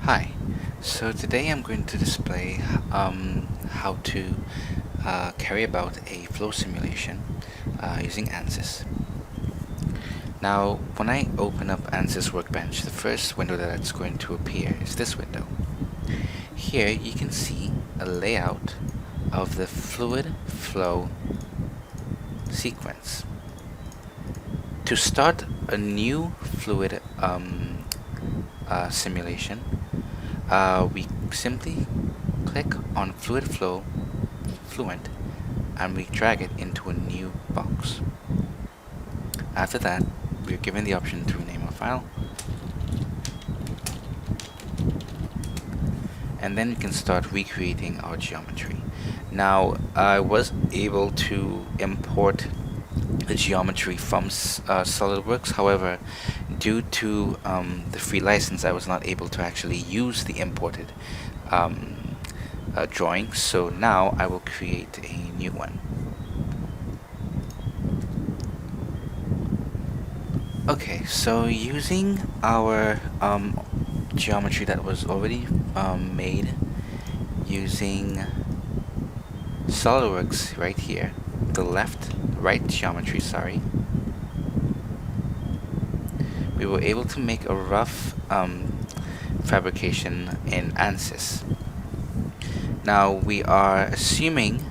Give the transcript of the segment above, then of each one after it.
Hi, so today I'm going to display how to carry about a flow simulation using ANSYS. Now, when I open up ANSYS Workbench, the first window that's going to appear is this window. Here you can see a layout of the fluid flow sequence. To start a new fluid simulation, we simply click on fluent, and we drag it into a new box. After that, we are given the option to rename our file, and then we can start recreating our geometry. Now, I was able to import the geometry from SolidWorks. However, due to the free license, I was not able to actually use the imported drawing. So now I will create a new one. Okay, so using our geometry that was already made using SolidWorks right here, the right geometry, sorry, we were able to make a rough fabrication in ANSYS. Now we are assuming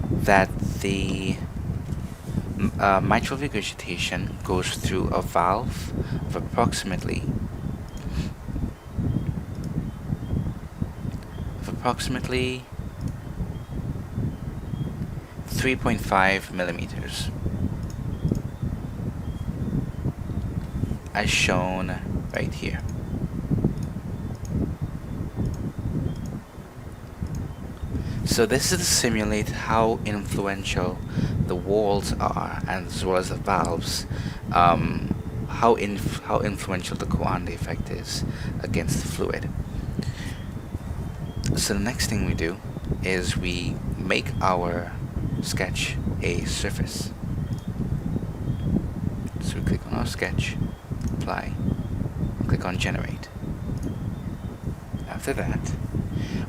that the mitral regurgitation goes through a valve of approximately 3.5 millimeters, as shown right here. So this is to simulate how influential the walls are, as well as the valves, how influential the Coanda effect is against the fluid. So the next thing we do is we make our sketch a surface. So we click on our sketch, apply, click on generate. After that,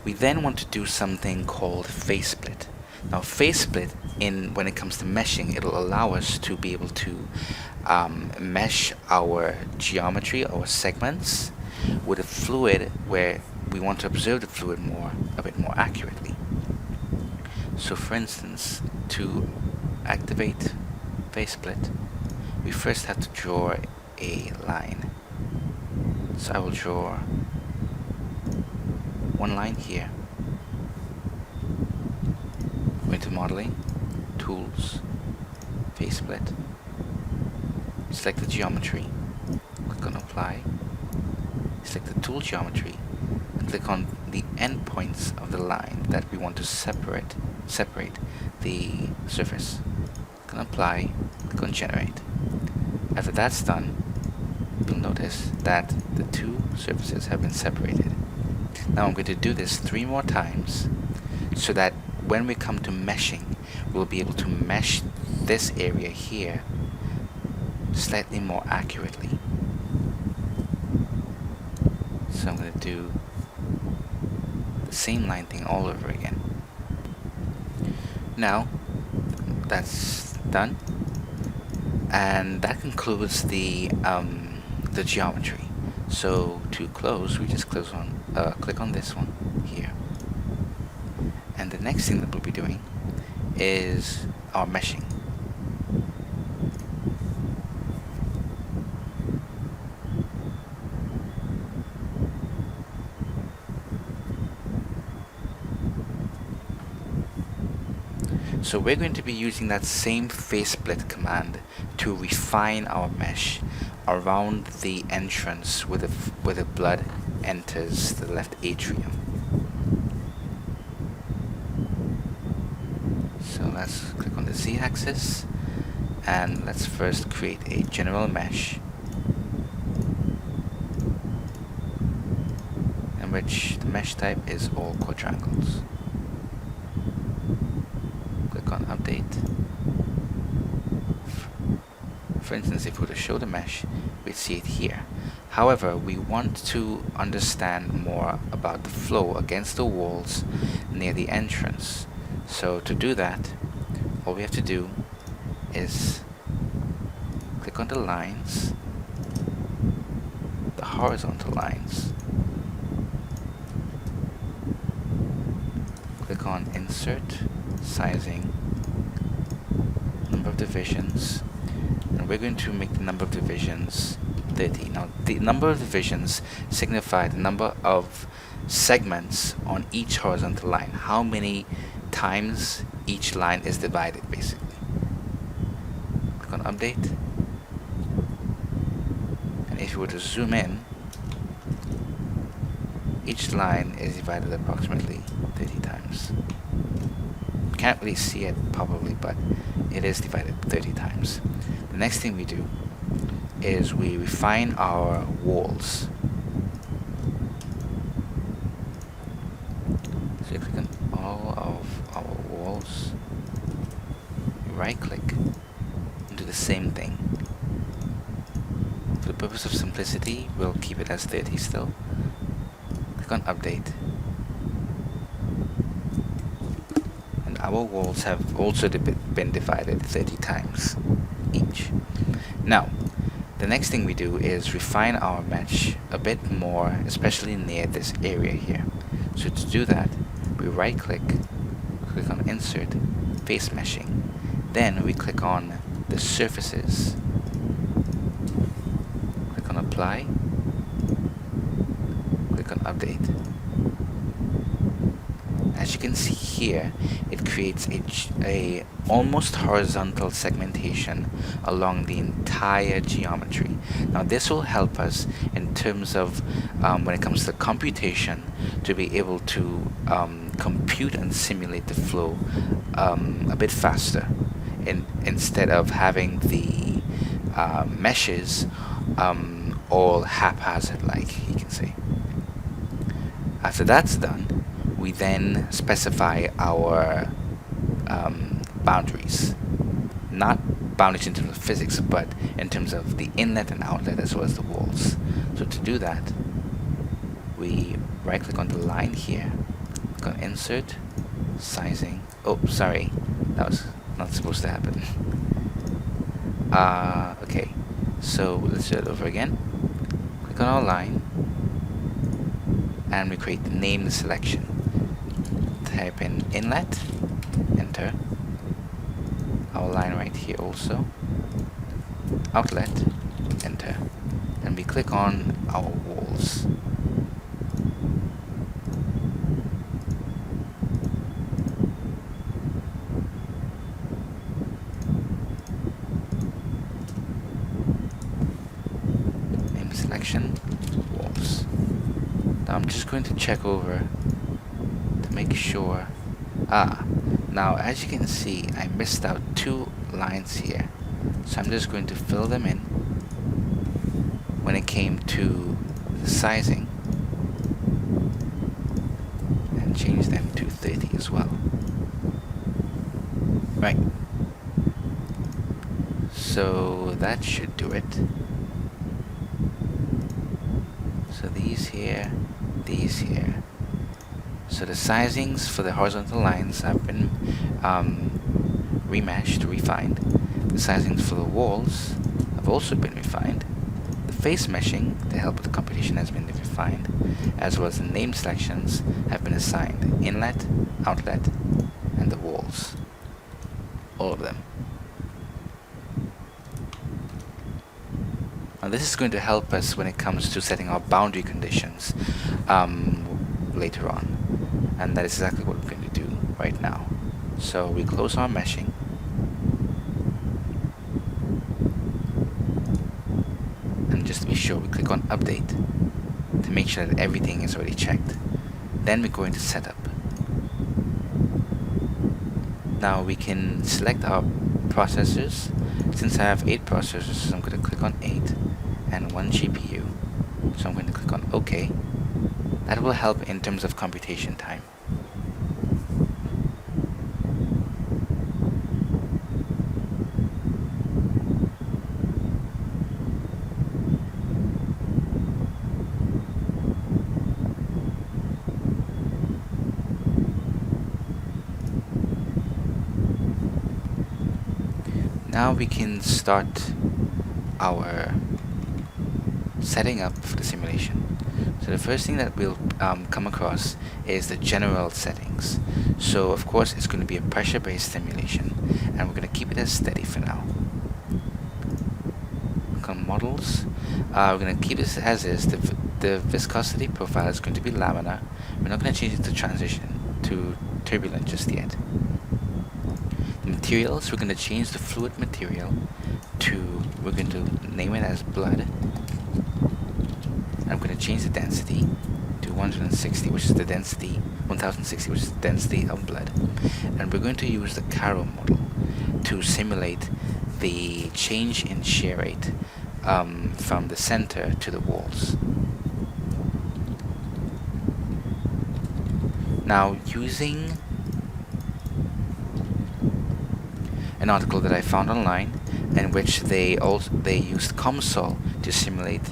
we then want to do something called face split. Now face split, when it comes to meshing, it'll allow us to be able to mesh our geometry, our segments, with a fluid where we want to observe the fluid a bit more accurately. So for instance, to activate face split, we first have to draw a line. So I will draw one line here. Go into modeling, tools, face split, select the geometry, click on apply, select the tool geometry, and click on the endpoints of the line that we want to separate the surface. Click on apply, click on generate. After that's done, you'll notice that the two surfaces have been separated. Now I'm going to do this 3 more times, so that when we come to meshing, we'll be able to mesh this area here slightly more accurately. So I'm going to do the same line thing all over again. Now that's done, and that concludes the geometry. So to close, we just click on this one here, and the next thing that we'll be doing is our meshing. So we're going to be using that same face split command to refine our mesh around the entrance where the blood enters the left atrium. So let's click on the z-axis, and let's first create a general mesh in which the mesh type is all quadrangles. Click on update. For instance, if we were to show the mesh, we'd see it here. However, we want to understand more about the flow against the walls near the entrance. So to do that, all we have to do is click on the lines, the horizontal lines, click on Insert, Sizing, Number of Divisions, and we're going to make the number of divisions 30. Now, the number of divisions signify the number of segments on each horizontal line, how many times each line is divided, basically. Click on Update, and if you were to zoom in, each line is divided approximately 30 times. Can't really see it probably, but it is divided 30 times. The next thing we do is we refine our walls. So you click on all of our walls, right click, and do the same thing. For the purpose of simplicity, we'll keep it as 30 still. Click on Update. And our walls have also been divided 30 times each. Now, the next thing we do is refine our mesh a bit more, especially near this area here. So to do that, we right click on Insert, Face Meshing. Then we click on the surfaces. Click on Apply. Click on Update. As you can see here, it creates a almost horizontal segmentation along the entire geometry. Now this will help us in terms of when it comes to computation, to be able to compute and simulate the flow a bit faster, instead of having the meshes all haphazard, like you can say. After that's done, we then specify our boundaries. Not boundaries in terms of physics, but in terms of the inlet and outlet as well as the walls. So to do that, we right click on the line here, click on Insert, Sizing. Oh, sorry, that was not supposed to happen. Okay, so let's do it over again. Click on our line, and we create the name selection. Type in inlet, enter. Our line right here also. Outlet, enter. And we click on our walls. Name selection, walls. Now I'm just going to check over to make sure. Now as you can see, I missed out 2 lines here, so I'm just going to fill them in when it came to the sizing and change them to 30 as well. Right, so that should do it. So these here, these here. So the sizings for the horizontal lines have been remeshed, refined. The sizings for the walls have also been refined. The face meshing to help with the computation has been refined, as well as the name selections have been assigned: inlet, outlet, and the walls. All of them. Now this is going to help us when it comes to setting our boundary conditions later on. And that is exactly what we're going to do right now. So we close our meshing. And just to be sure, we click on Update to make sure that everything is already checked. Then we go into Setup. Now we can select our processors. Since I have 8 processors, I'm going to click on 8 and 1 GPU. So I'm going to click on OK. That will help in terms of computation time. Now we can start our setting up for the simulation. So the first thing that we'll come across is the general settings. So of course it's going to be a pressure-based simulation, and we're going to keep it as steady for now. Click on models. We're going to keep this as is. The viscosity profile is going to be laminar. We're not going to change it to transition to turbulent just yet. The materials, we're going to change the fluid material to, we're going to name it as blood. I'm going to change the density to 160, which is the density, 1060, which is the density of blood. And we're going to use the Caro model to simulate the change in shear rate from the center to the walls. Now, using an article that I found online, in which they used COMSOL to simulate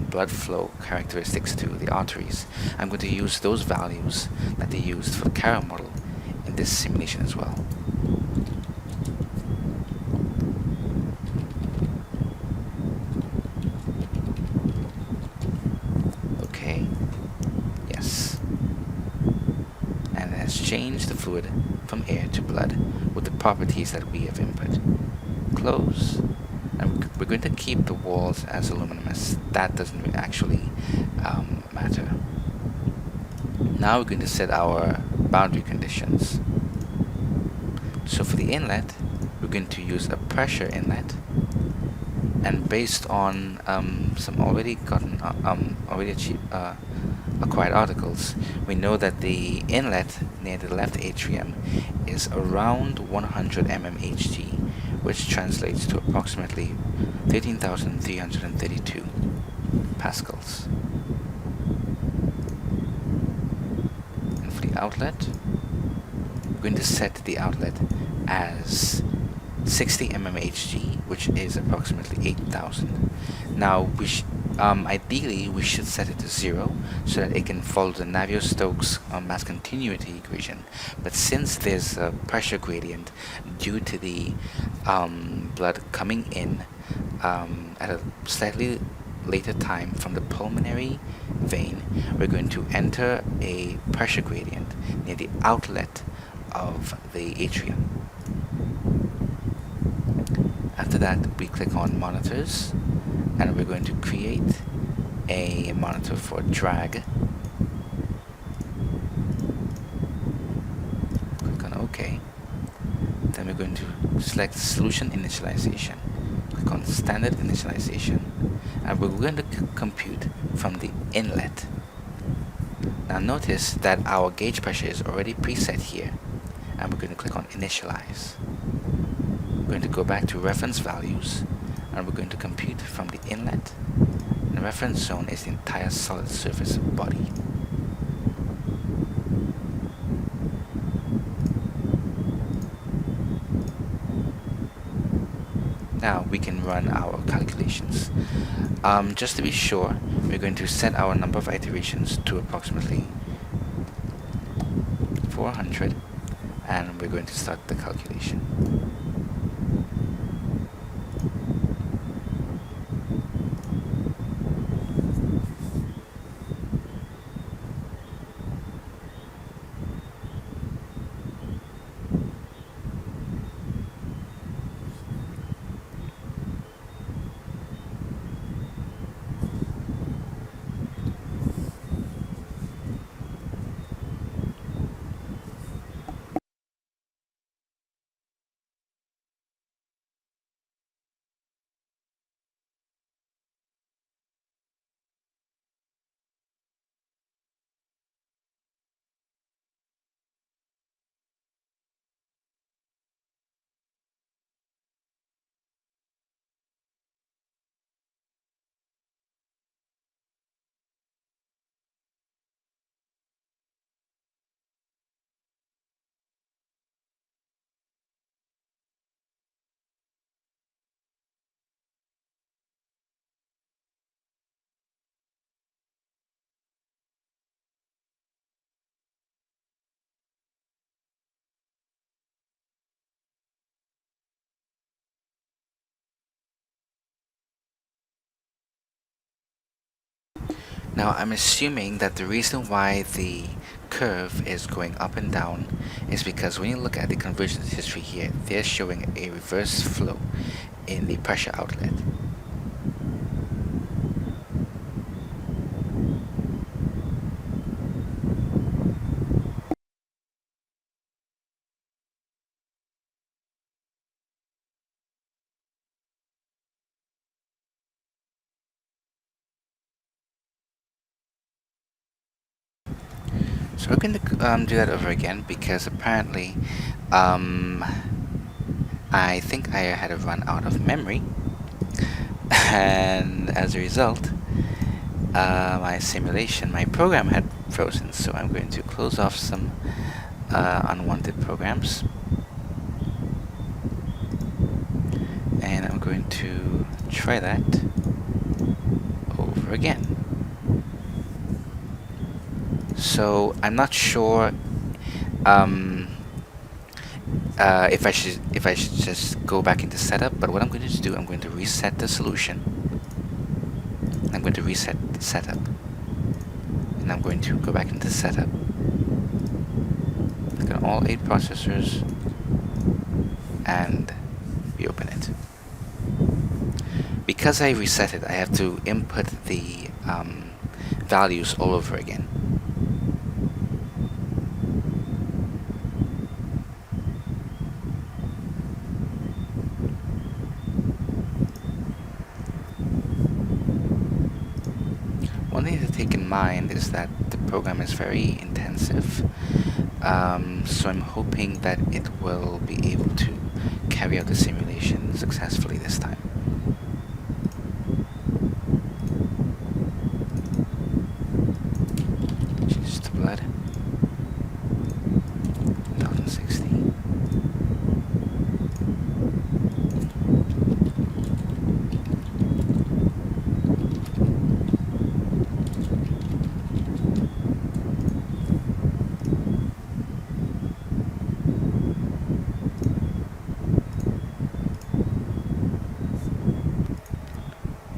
blood flow characteristics to the arteries, I'm going to use those values that they used for the Caro model in this simulation as well. Okay, yes. And it has changed the fluid from air to blood with the properties that we have input. Close. And we're going to keep the walls as aluminum, as that doesn't actually matter. Now we're going to set our boundary conditions. So for the inlet, we're going to use a pressure inlet, and based on some already acquired articles, we know that the inlet near the left atrium is around 100 mmHg, which translates to approximately 13,332 pascals. And for the outlet, we're going to set the outlet as 60 mmHg, which is approximately 8,000. Now, ideally, we should set it to 0 so that it can follow the Navier-Stokes mass continuity equation. But since there's a pressure gradient due to the blood coming in at a slightly later time from the pulmonary vein, we're going to enter a pressure gradient near the outlet of the atrium. After that, we click on monitors, and we're going to create a monitor for drag. Click on OK. Then we're going to select solution initialization. Click on standard initialization, and we're going to compute from the inlet. Now notice that our gauge pressure is already preset here, and we're going to click on initialize. We're going to go back to reference values, and we're going to compute from the inlet. And the reference zone is the entire solid surface body. Now we can run our calculations. Just to be sure, we're going to set our number of iterations to approximately 400, and we're going to start the calculation. Now I'm assuming that the reason why the curve is going up and down is because when you look at the convergence history here, they're showing a reverse flow in the pressure outlet. So we're going to do that over again because apparently I think I had a run out of memory, and as a result my simulation, my program had frozen. So I'm going to close off some unwanted programs, and I'm going to try that over again. So I'm not sure if I should just go back into setup, but what I'm going to do, I'm going to reset the solution. I'm going to reset the setup, and I'm going to go back into setup. Click on all 8 processors and reopen it. Because I reset it, I have to input the values all over again. One thing to take in mind is that the program is very intensive, so I'm hoping that it will be able to carry out the simulation successfully this time. Change to blood. 1060.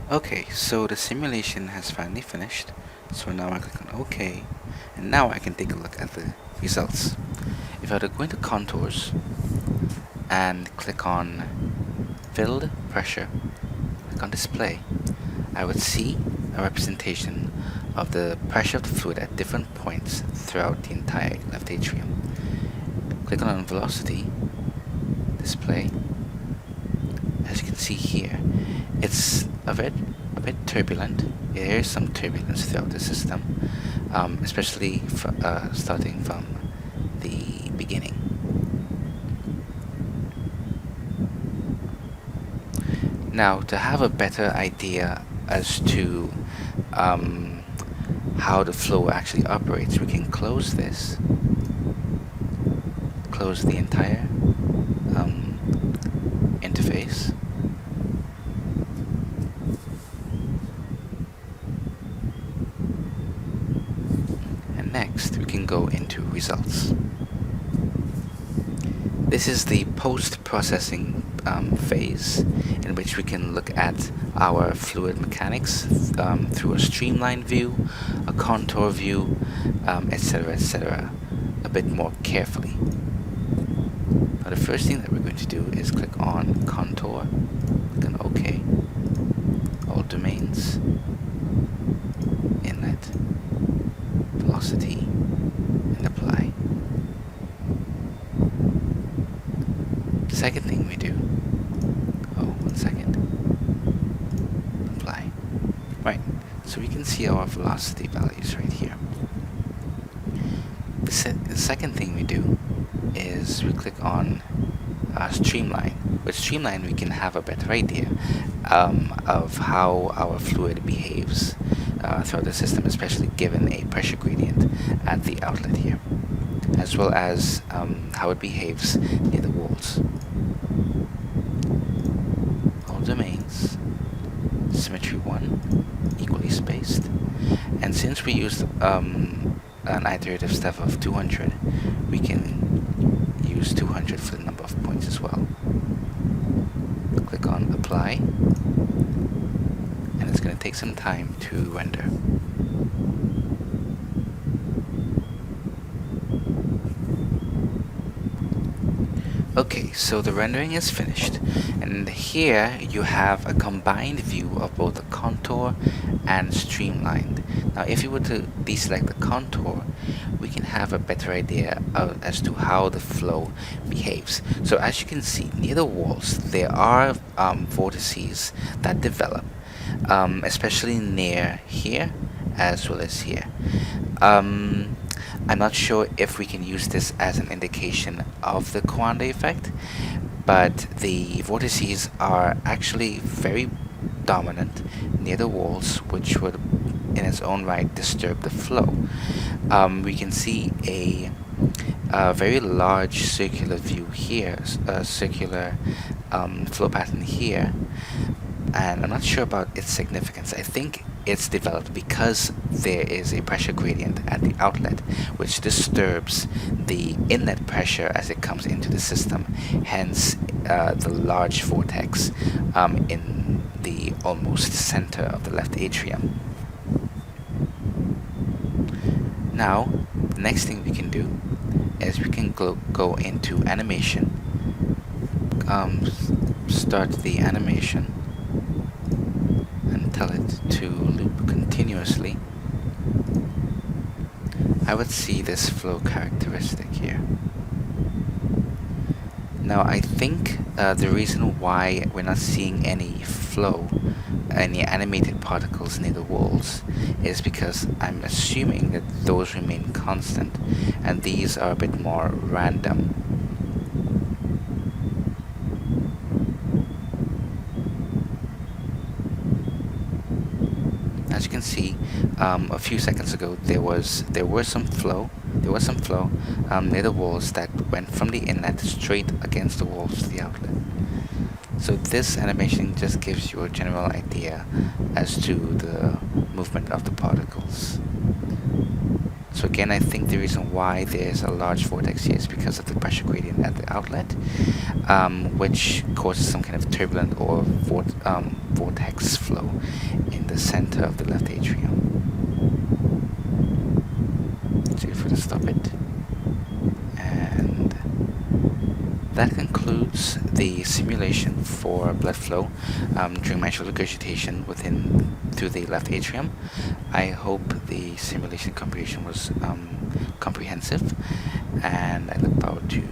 Okay, so the simulation has finally finished. So now I click on OK, and now I can take a look at the results. If I were to go into contours and click on filled pressure, click on display, I would see a representation of the pressure of the fluid at different points throughout the entire left atrium. Click on velocity, display. As you can see here, it's a bit turbulent. There is some turbulence throughout the system, especially starting from the beginning. Now, to have a better idea as to how the flow actually operates, we can close this, close the entire interface. And next, we can go into results. This is the post-processing phase, in which we can look at our fluid mechanics through a streamline view, a contour view, etc., a bit more carefully. Now, the first thing that we're going to do is click on contour, click on OK, all domains, inlet, velocity, and apply. The second thing we do, one second, apply. Right, so we can see our velocity values right here. The second thing we do is we click on streamline. With streamline, we can have a better idea of how our fluid behaves throughout the system, especially given a pressure gradient at the outlet here, as well as how it behaves near the walls. All domains, symmetry 1, equally spaced, and since we used an iterative step of 200, we can use 200 for the number of points as well. Click on apply, and it's going to take some time to render. Okay, so the rendering is finished, and here you have a combined view of both the contour and streamlined. Now if you were to deselect the contour, we can have a better idea as to how the flow behaves. So as you can see, near the walls there are vortices that develop, especially near here as well as here. I'm not sure if we can use this as an indication of the Coanda effect, but the vortices are actually very dominant near the walls, which would in its own right disturb the flow. We can see a very large circular view here, a circular flow pattern here, and I'm not sure about its significance. I think it's developed because there is a pressure gradient at the outlet which disturbs the inlet pressure as it comes into the system, hence the large vortex in the almost center of the left atrium. Now, the next thing we can do is we can go into animation, start the animation, and tell it to loop continuously. I would see this flow characteristic here. Now I think the reason why we're not seeing any flow, any animated particles near the walls, is because I'm assuming that those remain constant and these are a bit more random. As you can see, a few seconds ago there was some flow near the walls that went from the inlet straight against the walls to the outlet. So this animation just gives you a general idea as to the movement of the particles. So again, I think the reason why there's a large vortex here is because of the pressure gradient at the outlet, which causes some kind of turbulent or vortex flow in the center of the left atrium. So if we just stop it, and that concludes the simulation for blood flow during mitral regurgitation through the left atrium. I hope the simulation comprehension was comprehensive, and I look forward to